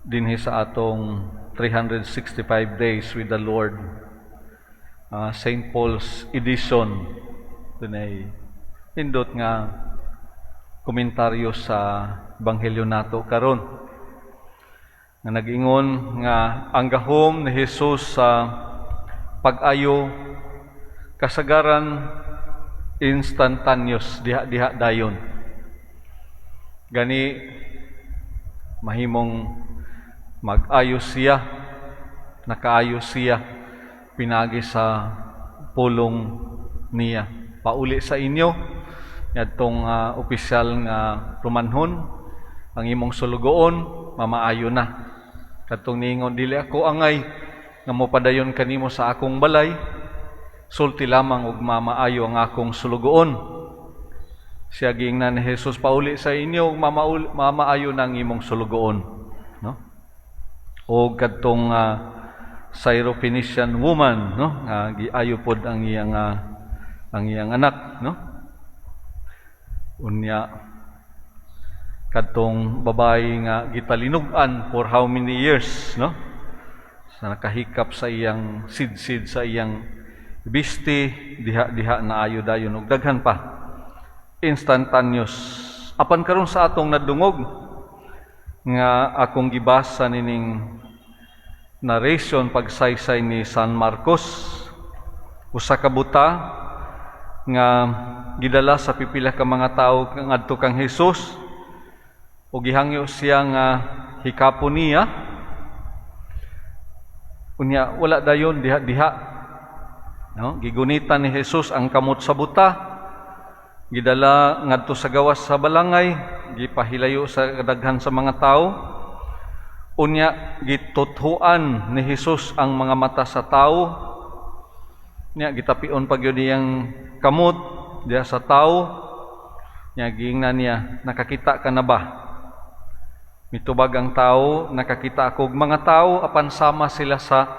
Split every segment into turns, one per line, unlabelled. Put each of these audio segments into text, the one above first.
dinhi sa atong 365 days with the Lord, St. Paul's edition. Dunay indot nga komentaryo sa Ebanghelyo nato karon nga nag-ingon nga ang gahom ni Jesus sa pag-ayo kasagaran instantaneous, diha dayon. Gani mahimong mag-ayo siya, nakaayo siya pinagi sa pulong niya. Pauli sa inyo yadtong opisyal nga Romanhon, ang imong sulugoon mamaayo na. Kadtong ningon, dili ako angay nga mopadayon kanimo sa akong balay, sulti lamang og mamaayo ang akong sulugoon. Siya giingnan ni Jesus, pauli sa inyo, mamaayo na ang imong sulugoon. No? O kadtong Syrophoenician woman, no? Giayo pod ang iyang anak, no? Unya kadtong babae nga gitalinugan for how many years, no? Sa nakahikap sa iyang sidsid sa iyang bisti, diha na ayo dayon ug daghan pa. Instantaneous. Apan karon sa atong nadungog nga akong gibasa nining narration pagsaysay ni San Marcos, usa ka buta nga gidala sa pipila ka mga tawo ngadto kang Jesus, ug gihangyo siya nga hikapon niya. Unya wala dayon diha. No? Gigunitan ni Jesus ang kamot sa buta, gidala ngadto sa gawas sa balangay, gipahilayo sa kadaghan sa mga tawo. Unya gituthuan ni Jesus ang mga mata sa tawo. Nya gitapion pagyud iyang kamot diha sa tawo. Nya giingnan niya, nakakita ka na ba? Mitubag ang tao, nakakita ako og mga tao, apan sama sila sa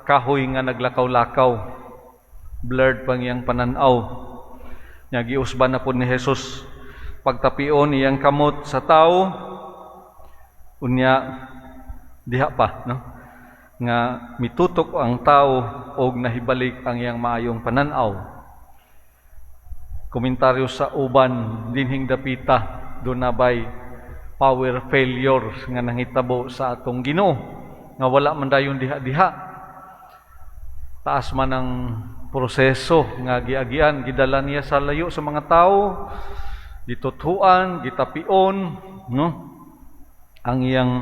kahoy nga naglakaw-lakaw. Blurred pang iyang pananaw. Nya giusban na po ni Jesus, pagtapion iyang kamot sa tao, unya diha pa, no? Nga mitutok ang tao og nahibalik ang iyang maayong pananaw. Komentaryo sa uban dinhing dapita, do na bay power failure nga nangitabo sa atong Ginoo, nga wala man dayon diha. Taas man ang proseso nga giagian, gidala niya sa layo sa mga tao, gituthuan, gitapion, no? Ang iyang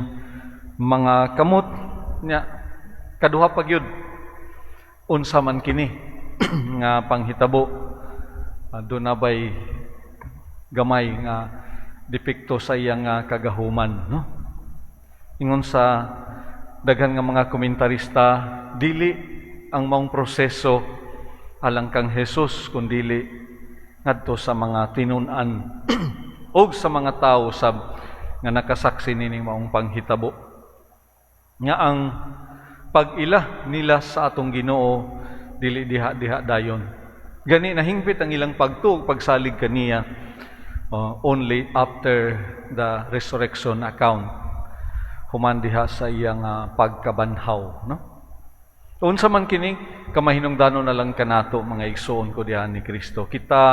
mga kamot nya kaduha pa gyud unsa man kini nga panghitabo, do na bay gamay nga depekto sa iyang kagahuman, no? Ingon sa daghan nga mga komentarista, dili ang maong proseso alang kang Jesus, kundili ngadto sa mga tinun-an og sa mga tawo sab nga nakasaksi nining maong panghitabo. Nga ang pag-ila nila sa atong Ginoo dili diha dayon. Gani nahingpit ang ilang pagtuog pagsalig kaniya only after the resurrection account, human diha sa iyang pagkabanhaw, no? Unsa man kini kamahinungdanon na lang kanato mga igsoon ko diha ni Kristo. Kita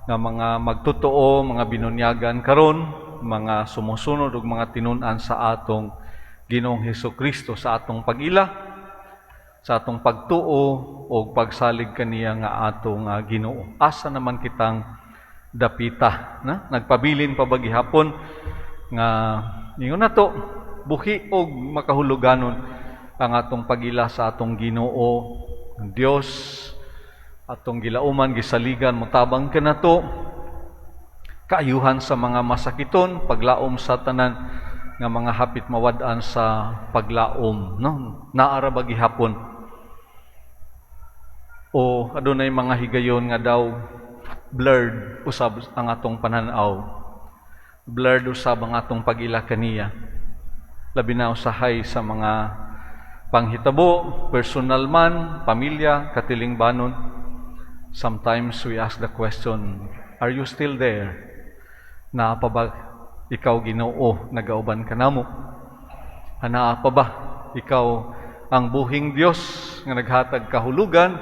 nga mga magtotoo, mga binunyagan karon, mga sumusunod ug mga tinun-an sa atong Ginoong Hesukristo, sa atong pag-ila, sa atong pagtuo o pagsalig kaniya nga atong Ginoo. Asa naman kitang dapita, na nagpabilin pa bagihapon nga ningon nato buhi og makahuluganon ang atong pag-ila sa atong Ginoo, ang Dios, atong gilauman, gisaligan, mutabang kanato, kaayuhan sa mga masakiton, paglaom sa tanan nga mga hapit mawad-an sa paglaom, no? Naara bagihapon. O adunay mga higayon nga daw blurred usab ang atong pananaw, blurred usab ang atong pag-ila kaniya, labi na usahay sa mga panghitabo, personal man, pamilya, katilingbanon. Sometimes we ask the question, are you still there? Naa pa ba ikaw Ginoo, nagauban ka namo? Anaa pa ba ikaw ang buhing Dios nga naghatag kahulugan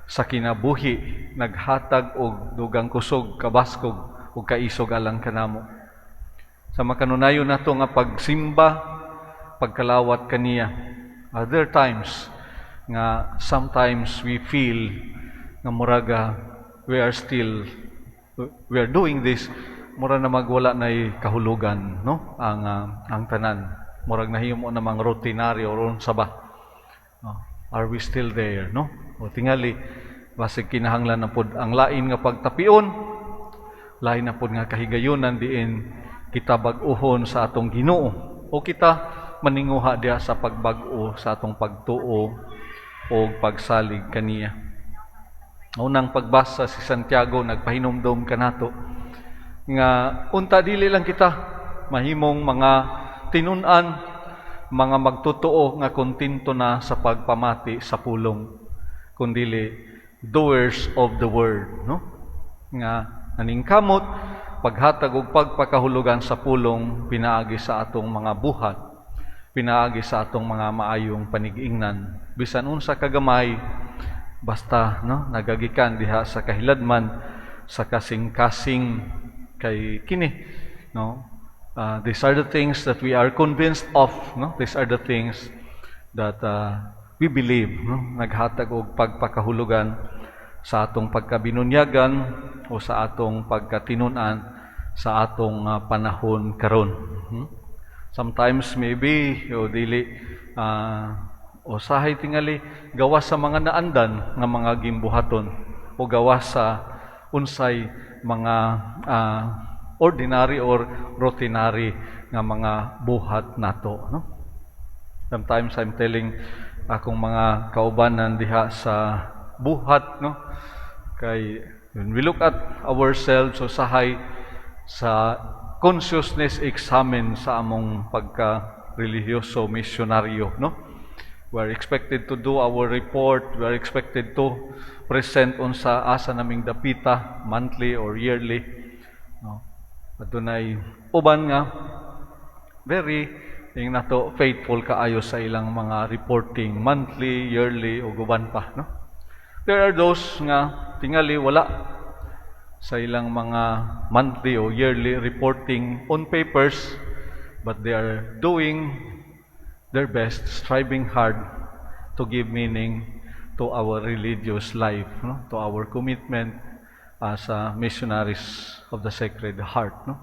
sa kinabuhi, naghatag og dugang kusog, kabaskog ug kaisog alang kanamo. Sa makanunayon nato nga pagsimba, pagkalawat kaniya. Other times nga sometimes we feel nga muraga we are doing this, mura na magwala na kahulugan, no? Ang tanan. Murag nahimo namang routinary or unsa ba? Are we still there, no? O tingali basig kinahanglan na pod ang lain nga pagtapion, lain na pod nga kahigayunan diin kita bag-ohon sa atong Ginoo o kita maninguha diha sa pagbag-o sa atong pagtuo o pagsalig kaniya. Unang pagbasa si Santiago nagpahinumdom kanato nga unta dili lang kita mahimong mga tinun-an, mga magtotoo nga kontento na sa pagpamati sa pulong, kundili doers of the word, no? Nga naningkamot paghatag og pagpakahulugan sa pulong pinaagi sa atong mga buhat, pinaagi sa atong mga maayong panigingnan, bisan unsa kagamay, basta no nagagikan diha sa kahiladman, sa kasing-kasing kay kini, no? These are the things that we are convinced of, no? These are the things that we believe, no? Naghatag og pagpakahulugan sa atong pagkabinunyagan o sa atong pagkatinun-an sa atong panahon karon. Sometimes maybe o dili o sahay tingali gawas sa mga naandan nga mga gimbuhaton o gawas sa unsay mga ordinary or routinary nga mga buhat nato, no? Sometimes I'm telling akong mga kaubanan diha sa buhat, no? Kay when we look at ourselves o sahay sa consciousness examine sa among pagka religyoso misyonaryo, no? We are expected to do our report, we are expected to present unsa asa naming dapita monthly or yearly, no? Adunay uban nga very ing nato faithful kaayo sa ilang mga reporting monthly, yearly o guban pa, no? There are those nga tingali wala sa ilang mga monthly o yearly reporting on papers, but they are doing their best, striving hard to give meaning to our religious life, no? To our commitment as missionaries of the Sacred Heart, no?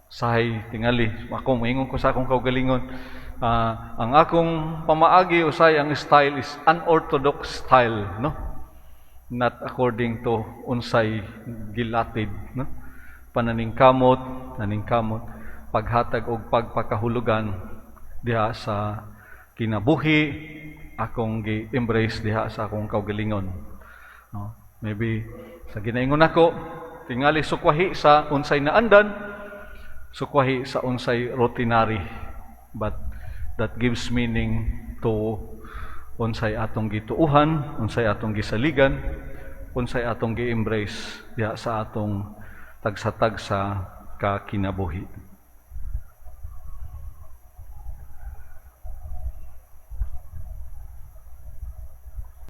Sahay tingali ako moingon ko sa akong kaugalingon, ang akong pamaagi usay ang style is unorthodox style, no? Not according to unsay gilatid, no? Naningkamot paghatag og pagpakahulugan diha sa kinabuhi akong gi-embrace diha sa akong kaugalingon, no? Maybe sa ginaingon ako tingali sukwahi sa unsay naandan, sukwahi sa unsay routinary, but that gives meaning to unsay atong gituuhan, unsay atong gisaligan, unsay atong gi-embrace diha sa atong tagsa-tagsa ka kinabuhi.